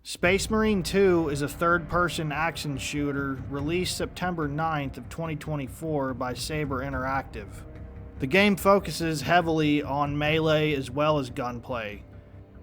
Space Marine 2 is a third-person action shooter released September 9th of 2024 by Saber Interactive. The game focuses heavily on melee as well as gunplay.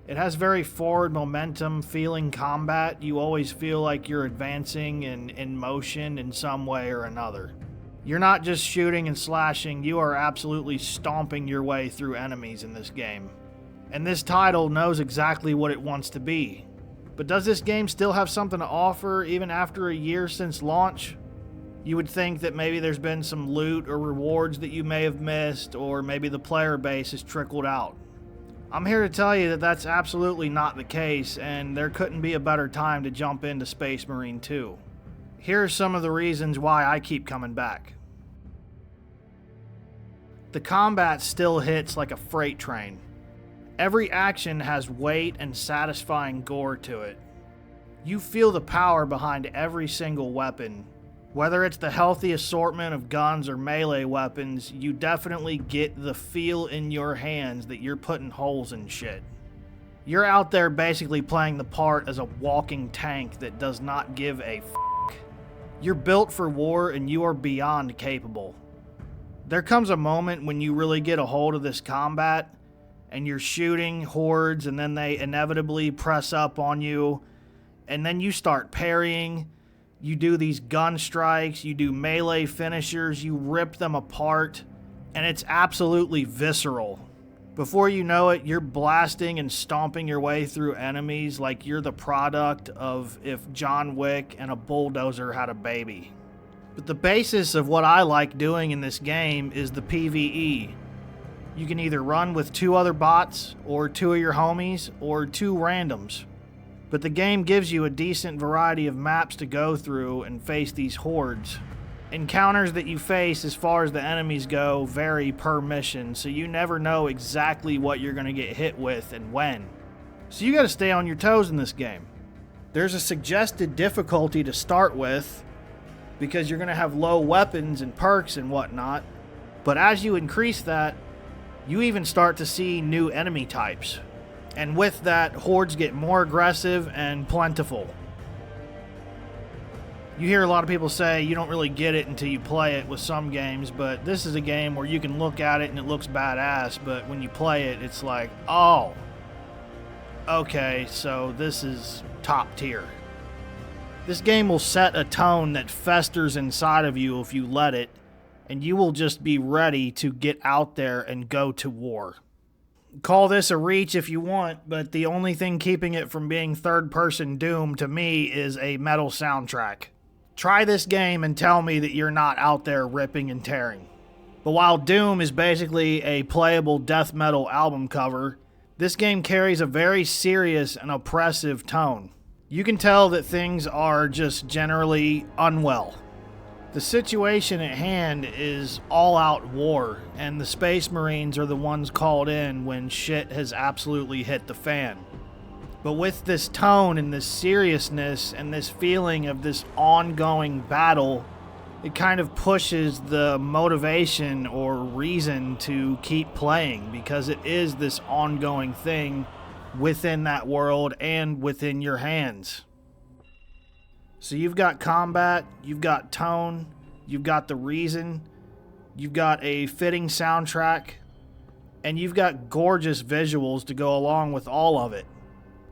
It has very forward momentum feeling combat. You always feel like you're advancing and in motion in some way or another. You're not just shooting and slashing, you are absolutely stomping your way through enemies in this game. And this title knows exactly what it wants to be. But does this game still have something to offer even after a year since launch? You would think that maybe there's been some loot or rewards that you may have missed, or maybe the player base has trickled out. I'm here to tell you that that's absolutely not the case, and there couldn't be a better time to jump into Space Marine 2. Here are some of the reasons why I keep coming back. The combat still hits like a freight train. Every action has weight and satisfying gore to it. You feel the power behind every single weapon. Whether it's the healthy assortment of guns or melee weapons, you definitely get the feel in your hands that you're putting holes in shit. You're out there basically playing the part as a walking tank that does not give a f***. You're built for war and you are beyond capable. There comes a moment when you really get a hold of this combat and you're shooting hordes and then they inevitably press up on you, and then you start parrying. You do these gun strikes, you do melee finishers, you rip them apart, and it's absolutely visceral. Before you know it, you're blasting and stomping your way through enemies like you're the product of if John Wick and a bulldozer had a baby. But the basis of what I like doing in this game is the PvE. You can either run with 2 other bots, or 2 of your homies, or 2 randoms. But the game gives you a decent variety of maps to go through and face these hordes. Encounters that you face as far as the enemies go vary per mission, so you never know exactly what you're going to get hit with and when. So you got to stay on your toes in this game. There's a suggested difficulty to start with, because you're going to have low weapons and perks and whatnot. But as you increase that, you even start to see new enemy types. And with that, hordes get more aggressive and plentiful. You hear a lot of people say you don't really get it until you play it with some games, but this is a game where you can look at it and it looks badass, but when you play it, it's like, oh, okay, so this is top tier. This game will set a tone that festers inside of you if you let it, and you will just be ready to get out there and go to war. Call this a reach if you want, but the only thing keeping it from being third-person Doom to me is a metal soundtrack. Try this game and tell me that you're not out there ripping and tearing. But while Doom is basically a playable death metal album cover, this game carries a very serious and oppressive tone. You can tell that things are just generally unwell. The situation at hand is all-out war, and the Space Marines are the ones called in when shit has absolutely hit the fan. But with this tone and this seriousness and this feeling of this ongoing battle, it kind of pushes the motivation or reason to keep playing, because it is this ongoing thing within that world and within your hands. So you've got combat, you've got tone, you've got the reason, you've got a fitting soundtrack, and you've got gorgeous visuals to go along with all of it.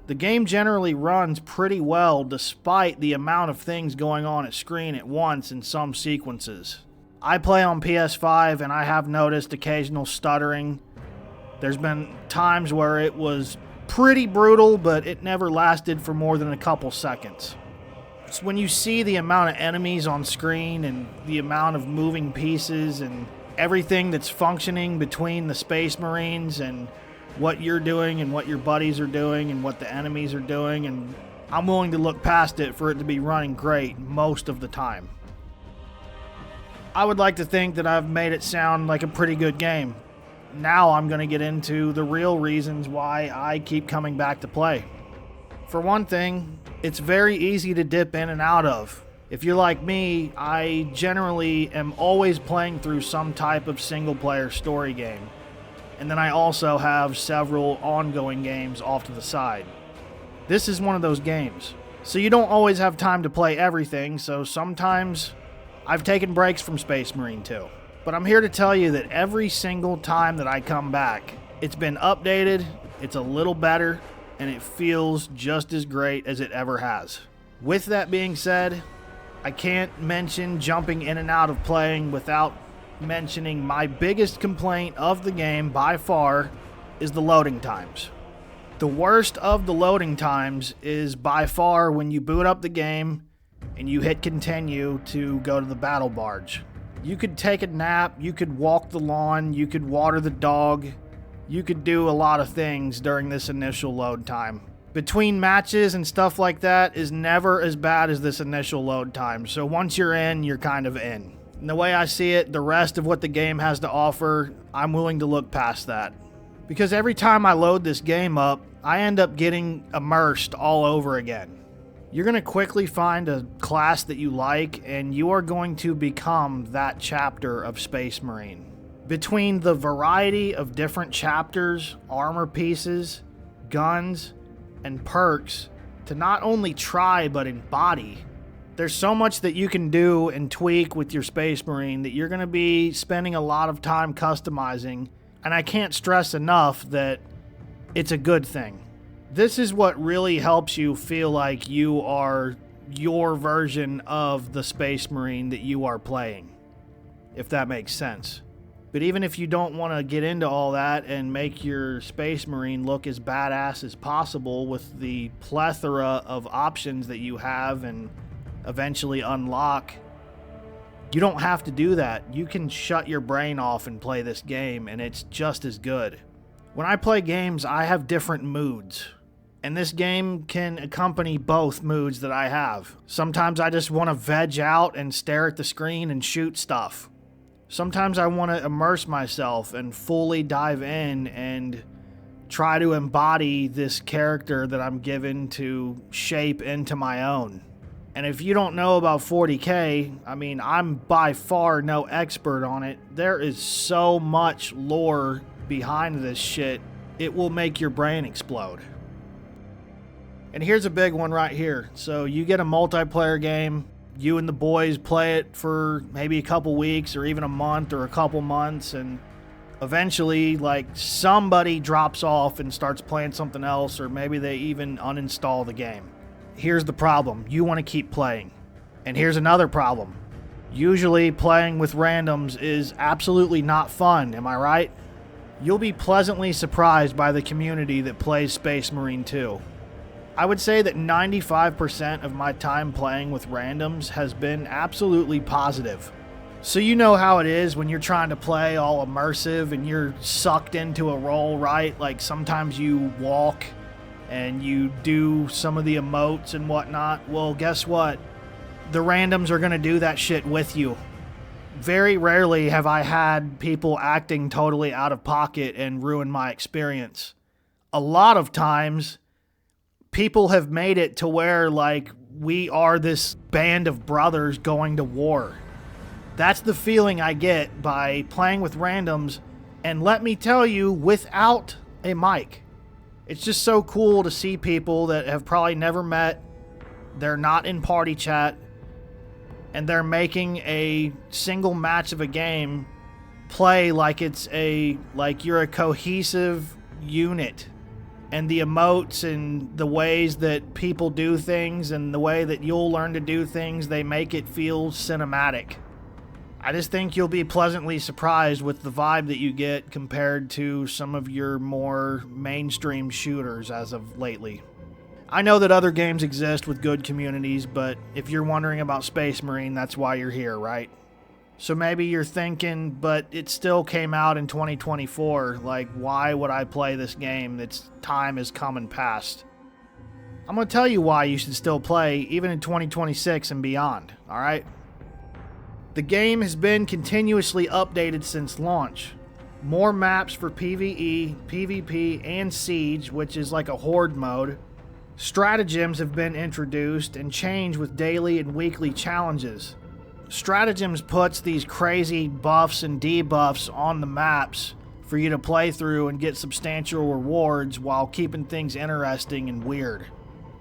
The game generally runs pretty well despite the amount of things going on at screen at once in some sequences. I play on PS5 and I have noticed occasional stuttering. There's been times where it was pretty brutal, but it never lasted for more than a couple seconds. So when you see the amount of enemies on screen and the amount of moving pieces and everything that's functioning between the Space Marines and what you're doing and what your buddies are doing and what the enemies are doing, and I'm willing to look past it for it to be running great most of the time. I would like to think that I've made it sound like a pretty good game. Now I'm going to get into the real reasons why I keep coming back to play. For one thing, it's very easy to dip in and out of. If you're like me, I generally am always playing through some type of single-player story game. And then I also have several ongoing games off to the side. This is one of those games. So you don't always have time to play everything, so sometimes I've taken breaks from Space Marine 2. But I'm here to tell you that every single time that I come back, it's been updated, it's a little better, and it feels just as great as it ever has. With that being said, I can't mention jumping in and out of playing without mentioning my biggest complaint of the game by far is the loading times. The worst of the loading times is by far when you boot up the game and you hit continue to go to the battle barge. You could take a nap, you could walk the lawn, you could water the dog, you could do a lot of things during this initial load time. Between matches and stuff like that is never as bad as this initial load time, so once you're in, you're kind of in. And the way I see it, the rest of what the game has to offer, I'm willing to look past that. Because every time I load this game up, I end up getting immersed all over again. You're going to quickly find a class that you like, and you are going to become that chapter of Space Marine. Between the variety of different chapters, armor pieces, guns, and perks to not only try but embody, there's so much that you can do and tweak with your Space Marine that you're going to be spending a lot of time customizing, and I can't stress enough that it's a good thing. This is what really helps you feel like you are your version of the Space Marine that you are playing, if that makes sense. But even if you don't want to get into all that and make your Space Marine look as badass as possible with the plethora of options that you have and eventually unlock, you don't have to do that. You can shut your brain off and play this game, and it's just as good. When I play games, I have different moods, and this game can accompany both moods that I have. Sometimes I just want to veg out and stare at the screen and shoot stuff. Sometimes I want to immerse myself and fully dive in and try to embody this character that I'm given to shape into my own. And if you don't know about 40K, I mean, I'm by far no expert on it. There is so much lore behind this shit, it will make your brain explode. And here's a big one right here. So you get a multiplayer game, you and the boys play it for maybe a couple weeks or even a month or a couple months, and eventually, like, somebody drops off and starts playing something else, or maybe they even uninstall the game. Here's the problem. You want to keep playing. And here's another problem. Usually playing with randoms is absolutely not fun, am I right? You'll be pleasantly surprised by the community that plays Space Marine 2. I would say that 95% of my time playing with randoms has been absolutely positive. So you know how it is when you're trying to play all immersive and you're sucked into a role, right? Like sometimes you walk and you do some of the emotes and whatnot. Well, guess what? The randoms are going to do that shit with you. Very rarely have I had people acting totally out of pocket and ruin my experience. A lot of times, people have made it to where, like, we are this band of brothers going to war. That's the feeling I get by playing with randoms, and let me tell you, without a mic. It's just so cool to see people that have probably never met, they're not in party chat, and they're making a single match of a game play like you're a cohesive unit. And the emotes and the ways that people do things and the way that you'll learn to do things, they make it feel cinematic. I just think you'll be pleasantly surprised with the vibe that you get compared to some of your more mainstream shooters as of lately. I know that other games exist with good communities, but if you're wondering about Space Marine, that's why you're here, right? So maybe you're thinking, but it still came out in 2024, like, why would I play this game? Its time has come and passed. I'm going to tell you why you should still play, even in 2026 and beyond, alright? The game has been continuously updated since launch. More maps for PvE, PvP, and Siege, which is like a horde mode. Stratagems have been introduced and changed with daily and weekly challenges. Stratagems puts these crazy buffs and debuffs on the maps for you to play through and get substantial rewards while keeping things interesting and weird.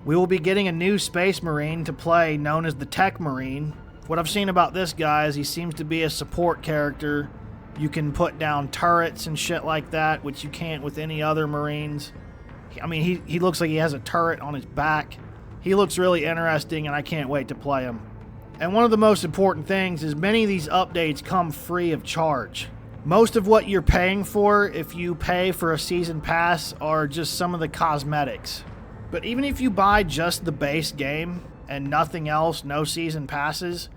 We will be getting a new Space Marine to play known as the Tech Marine. What I've seen about this guy is he seems to be a support character. You can put down turrets and shit like that, which you can't with any other Marines. I mean, he looks like he has a turret on his back. He looks really interesting, and I can't wait to play him. And one of the most important things is many of these updates come free of charge. Most of what you're paying for, if you pay for a season pass, are just some of the cosmetics. But even if you buy just the base game and nothing else, no season passes,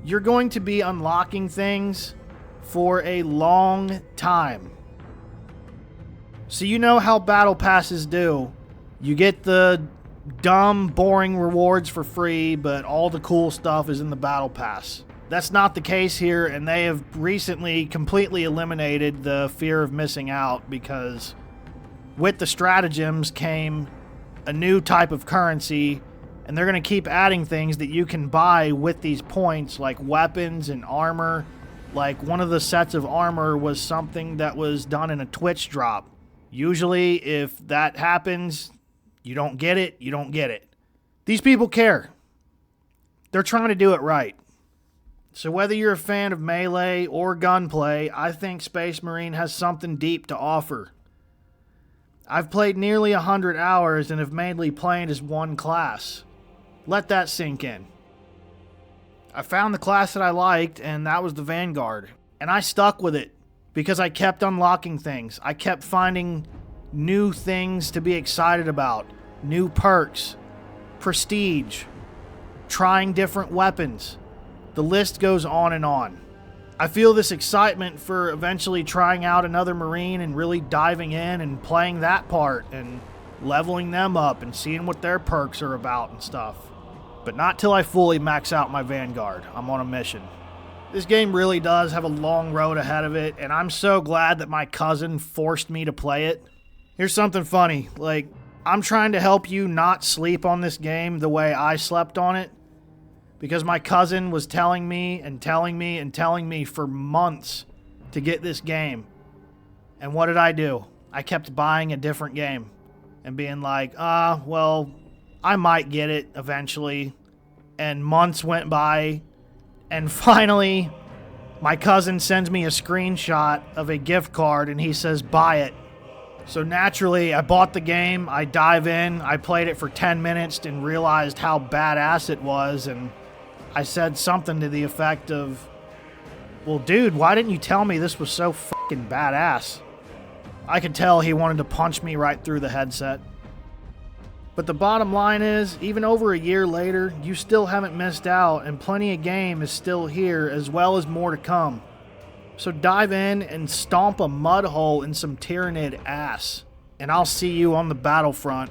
you're going to be unlocking things for a long time. So you know how battle passes do. You get the dumb, boring rewards for free, but all the cool stuff is in the battle pass. That's not the case here, and they have recently completely eliminated the fear of missing out, because with the stratagems came a new type of currency, and they're going to keep adding things that you can buy with these points, like weapons and armor. Like, one of the sets of armor was something that was done in a Twitch drop. Usually, if that happens, you don't get it, you don't get it. These people care. They're trying to do it right. So whether you're a fan of melee or gunplay, I think Space Marine has something deep to offer. I've played nearly 100 hours and have mainly played as one class. Let that sink in. I found the class that I liked, and that was the Vanguard. And I stuck with it because I kept unlocking things. I kept finding new things to be excited about. New perks, prestige, trying different weapons. The list goes on and on. I feel this excitement for eventually trying out another Marine and really diving in and playing that part and leveling them up and seeing what their perks are about and stuff. But not till I fully max out my Vanguard. I'm on a mission. This game really does have a long road ahead of it, and I'm so glad that my cousin forced me to play it. Here's something funny. Like, I'm trying to help you not sleep on this game the way I slept on it, because my cousin was telling me and telling me and telling me for months to get this game. And what did I do? I kept buying a different game and being like, well, I might get it eventually. And months went by, and finally, my cousin sends me a screenshot of a gift card, and he says, buy it. So naturally, I bought the game, I dive in, I played it for 10 minutes and realized how badass it was, and I said something to the effect of, well, dude, why didn't you tell me this was so fucking badass? I could tell he wanted to punch me right through the headset. But the bottom line is, even over a year later, you still haven't missed out, and plenty of game is still here, as well as more to come. So dive in and stomp a mud hole in some Tyranid ass, and I'll see you on the battlefront.